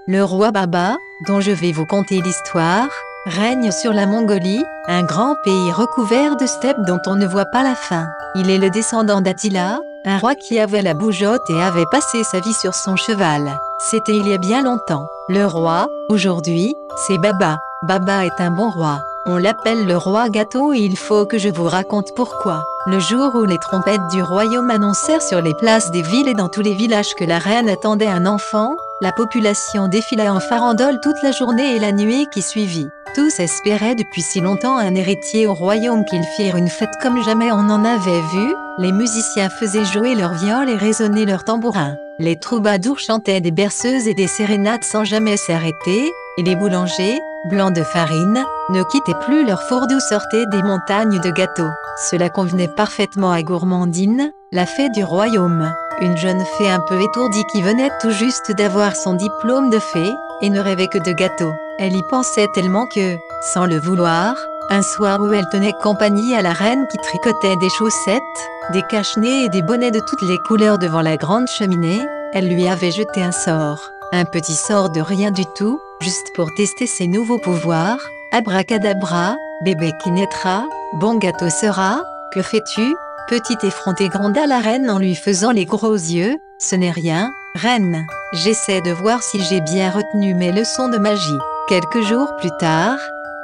Le roi Baba, dont je vais vous conter l'histoire, règne sur la Mongolie, un grand pays recouvert de steppes dont on ne voit pas la fin. Il est le descendant d'Attila, un roi qui avait la bougeotte et avait passé sa vie sur son cheval. C'était il y a bien longtemps. Le roi, aujourd'hui, c'est Baba. Baba est un bon roi. On l'appelle le roi gâteau et il faut que je vous raconte pourquoi. Le jour où les trompettes du royaume annoncèrent sur les places des villes et dans tous les villages que la reine attendait un enfant, la population défila en farandole toute la journée et la nuit qui suivit. Tous espéraient depuis si longtemps un héritier au royaume qu'ils firent une fête comme jamais on en avait vu. Les musiciens faisaient jouer leurs viols et résonner leurs tambourins. Les troubadours chantaient des berceuses et des sérénades sans jamais s'arrêter, et les boulangers, blancs de farine, ne quittaient plus leur four d'où sortaient des montagnes de gâteaux. Cela convenait parfaitement à Gourmandine, la fée du royaume, une jeune fée un peu étourdie qui venait tout juste d'avoir son diplôme de fée, et ne rêvait que de gâteaux. Elle y pensait tellement que, sans le vouloir, un soir où elle tenait compagnie à la reine qui tricotait des chaussettes, des cache-nez et des bonnets de toutes les couleurs devant la grande cheminée, elle lui avait jeté un sort. Un petit sort de rien du tout, juste pour tester ses nouveaux pouvoirs. Abracadabra, bébé qui naîtra, bon gâteau sera, que fais-tu, petite effrontée gronda la reine en lui faisant les gros yeux. Ce n'est rien, reine, j'essaie de voir si j'ai bien retenu mes leçons de magie. Quelques jours plus tard,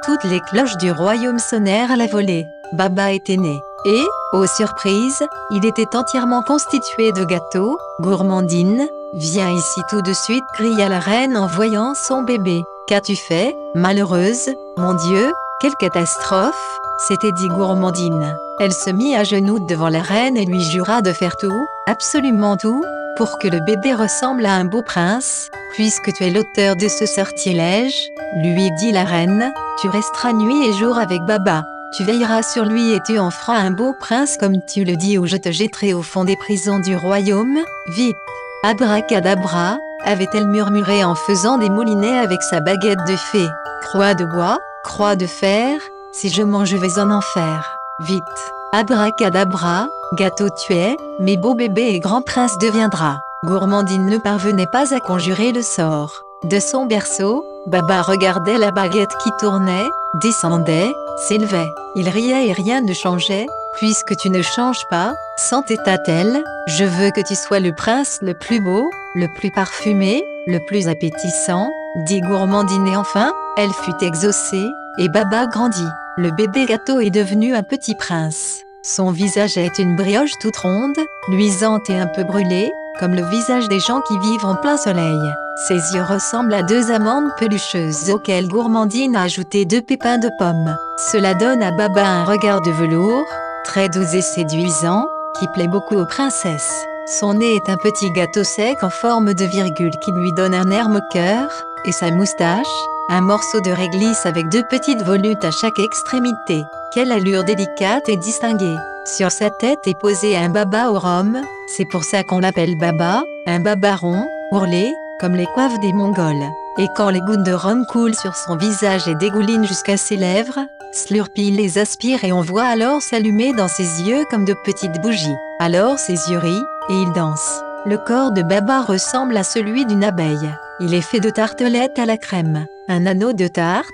toutes les cloches du royaume sonnèrent à la volée. Baba était né. Et, ô surprise, il était entièrement constitué de gâteaux. Gourmandine, viens ici tout de suite, cria la reine en voyant son bébé. Qu'as-tu fait, malheureuse? Mon Dieu, quelle catastrophe! S'était dit Gourmandine. Elle se mit à genoux devant la reine et lui jura de faire tout, absolument tout, pour que le bébé ressemble à un beau prince. Puisque tu es l'auteur de ce sortilège, lui dit la reine, tu resteras nuit et jour avec Baba. Tu veilleras sur lui et tu en feras un beau prince comme tu le dis ou je te jetterai au fond des prisons du royaume. Vite! Abracadabra, avait-elle murmuré en faisant des moulinets avec sa baguette de fée. Croix de bois, croix de fer, si je mange je vais en enfer. Vite! Abracadabra, gâteau tu es, mais beau bébé et grand prince deviendra. Gourmandine ne parvenait pas à conjurer le sort. De son berceau, Baba regardait la baguette qui tournait, descendait, s'élevait. Il riait et rien ne changeait. Puisque tu ne changes pas, s'entêta-t-elle, je veux que tu sois le prince le plus beau, le plus parfumé, le plus appétissant, dit Gourmandine et enfin, elle fut exaucée, et Baba grandit. Le bébé gâteau est devenu un petit prince. Son visage est une brioche toute ronde, luisante et un peu brûlée, comme le visage des gens qui vivent en plein soleil. Ses yeux ressemblent à deux amandes pelucheuses auxquelles Gourmandine a ajouté 2 pépins de pommes. Cela donne à Baba un regard de velours, très doux et séduisant, qui plaît beaucoup aux princesses. Son nez est un petit gâteau sec en forme de virgule qui lui donne un air moqueur, et sa moustache, un morceau de réglisse avec 2 petites volutes à chaque extrémité. Quelle allure délicate et distinguée! Sur sa tête est posé un baba au rhum, c'est pour ça qu'on l'appelle Baba, un baba rond, ourlé, comme les coiffes des Mongols. Et quand les gouttes de rhum coulent sur son visage et dégoulinent jusqu'à ses lèvres, Slurpee les aspire et on voit alors s'allumer dans ses yeux comme de petites bougies. Alors ses yeux rient, et il danse. Le corps de Baba ressemble à celui d'une abeille. Il est fait de tartelettes à la crème. Un anneau de tarte,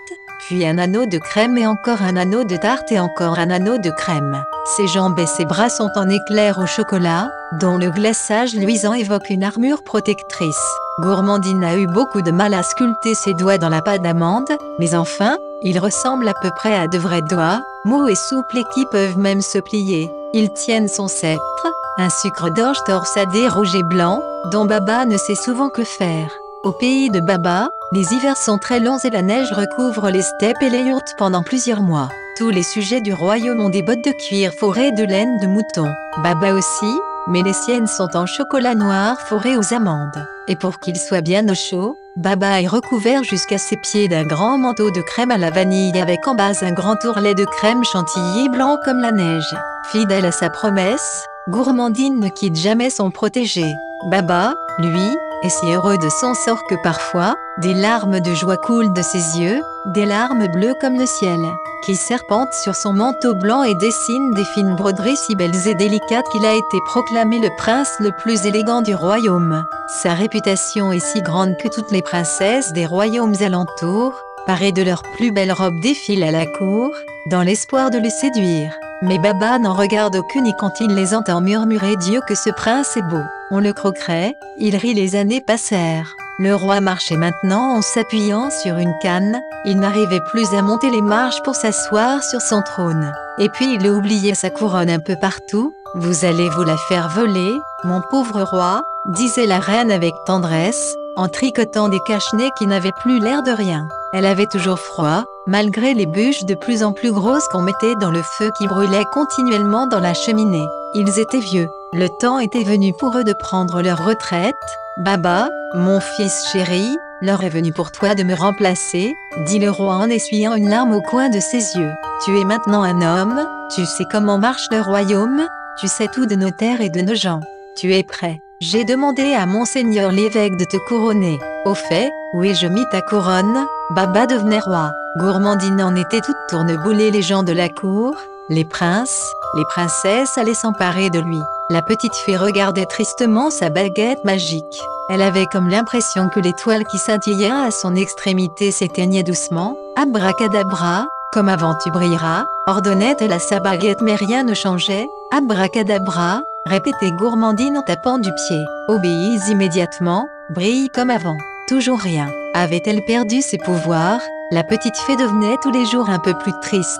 puis un anneau de crème et encore un anneau de tarte et encore un anneau de crème. Ses jambes et ses bras sont en éclairs au chocolat, dont le glaçage luisant évoque une armure protectrice. Gourmandine a eu beaucoup de mal à sculpter ses doigts dans la pâte d'amande, mais enfin, il ressemble à peu près à de vrais doigts, mous et souples et qui peuvent même se plier. Ils tiennent son sceptre, un sucre d'orge torsadé rouge et blanc, dont Baba ne sait souvent que faire. Au pays de Baba, les hivers sont très longs et la neige recouvre les steppes et les yurts pendant plusieurs mois. Tous les sujets du royaume ont des bottes de cuir forées de laine de mouton. Baba aussi, mais les siennes sont en chocolat noir foré aux amandes. Et pour qu'il soit bien au chaud, Baba est recouvert jusqu'à ses pieds d'un grand manteau de crème à la vanille avec en base un grand ourlet de crème chantilly blanc comme la neige. Fidèle à sa promesse, Gourmandine ne quitte jamais son protégé. Baba, lui, est si heureux de son sort que parfois, des larmes de joie coulent de ses yeux, des larmes bleues comme le ciel. qui serpente sur son manteau blanc et dessine des fines broderies si belles et délicates qu'il a été proclamé le prince le plus élégant du royaume. Sa réputation est si grande que toutes les princesses des royaumes alentours, parées de leurs plus belles robes, défilent à la cour, dans l'espoir de le séduire. Mais Baba n'en regarde aucune et quand il les entend murmurer Dieu que ce prince est beau, on le croquerait, il rit. Les années passèrent. Le roi marchait maintenant en s'appuyant sur une canne, il n'arrivait plus à monter les marches pour s'asseoir sur son trône. Et puis il oubliait sa couronne un peu partout. Vous allez vous la faire voler, mon pauvre roi, disait la reine avec tendresse, en tricotant des cache-nez qui n'avaient plus l'air de rien. Elle avait toujours froid, malgré les bûches de plus en plus grosses qu'on mettait dans le feu qui brûlait continuellement dans la cheminée. Ils étaient vieux. Le temps était venu pour eux de prendre leur retraite. Baba, mon fils chéri, l'heure est venue pour toi de me remplacer, dit le roi en essuyant une larme au coin de ses yeux. Tu es maintenant un homme, tu sais comment marche le royaume, tu sais tout de nos terres et de nos gens. Tu es prêt. J'ai demandé à monseigneur l'évêque de te couronner. Au fait, où ai-je mis ta couronne? Baba devenait roi. Gourmandine en était toute tourneboulée. Les gens de la cour, les princes, les princesses allaient s'emparer de lui. La petite fée regardait tristement sa baguette magique. Elle avait comme l'impression que l'étoile qui scintillait à son extrémité s'éteignait doucement. Abracadabra, comme avant tu brilleras, ordonnait-elle à sa baguette, mais rien ne changeait. Abracadabra, répétait Gourmandine en tapant du pied. Obéis immédiatement, brille comme avant. Toujours rien. Avait-elle perdu ses pouvoirs? La petite fée devenait tous les jours un peu plus triste.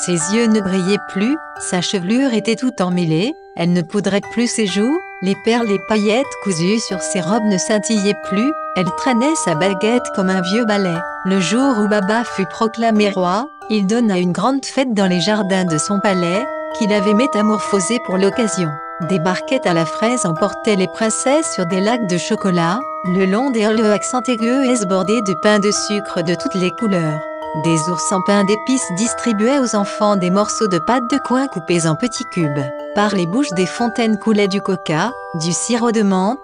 Ses yeux ne brillaient plus, sa chevelure était toute emmêlée, elle ne poudrait plus ses joues, les perles et paillettes cousues sur ses robes ne scintillaient plus, elle traînait sa baguette comme un vieux balai. Le jour où Baba fut proclamé roi, il donna une grande fête dans les jardins de son palais, qu'il avait métamorphosé pour l'occasion. Des barquettes à la fraise emportaient les princesses sur des lacs de chocolat, le long des lacs aigus bordés de pain de sucre de toutes les couleurs. Des ours en pain d'épices distribuaient aux enfants des morceaux de pâte de coin coupés en petits cubes. Par les bouches des fontaines coulait du coca, du sirop de menthe,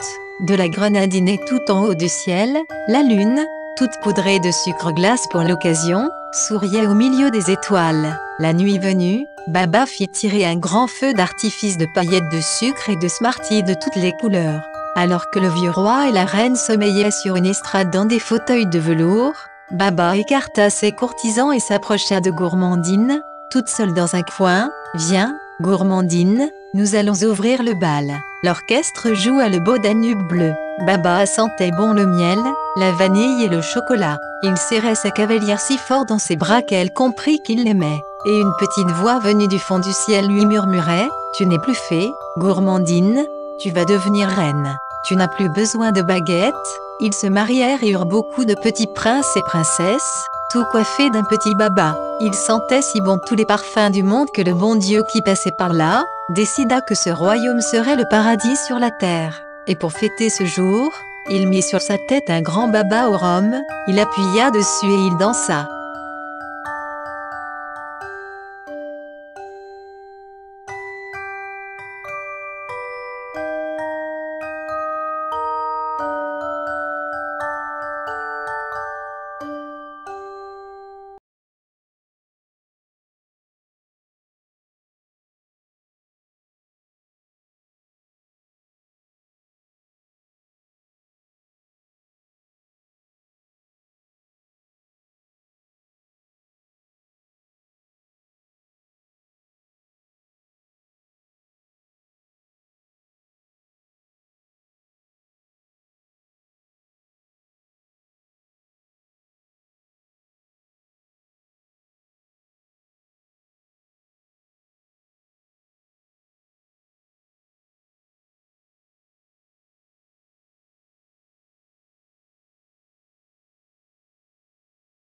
de la grenadine et tout en haut du ciel, la lune, toute poudrée de sucre glace pour l'occasion, souriait au milieu des étoiles. La nuit venue, Baba fit tirer un grand feu d'artifice de paillettes de sucre et de smarties de toutes les couleurs. Alors que le vieux roi et la reine sommeillaient sur une estrade dans des fauteuils de velours, Baba écarta ses courtisans et s'approcha de Gourmandine, toute seule dans un coin. Viens, Gourmandine, nous allons ouvrir le bal. L'orchestre joua le beau Danube bleu. Baba sentait bon le miel, la vanille et le chocolat. Il serrait sa cavalière si fort dans ses bras qu'elle comprit qu'il l'aimait. Et une petite voix venue du fond du ciel lui murmurait « Tu n'es plus fée, Gourmandine, tu vas devenir reine. Tu n'as plus besoin de baguette. » Ils se marièrent et eurent beaucoup de petits princes et princesses, tout coiffés d'un petit Baba. Ils sentaient si bon tous les parfums du monde que le bon Dieu qui passait par là, décida que ce royaume serait le paradis sur la terre. Et pour fêter ce jour, il mit sur sa tête un grand Baba au rhum, il appuya dessus et il dansa.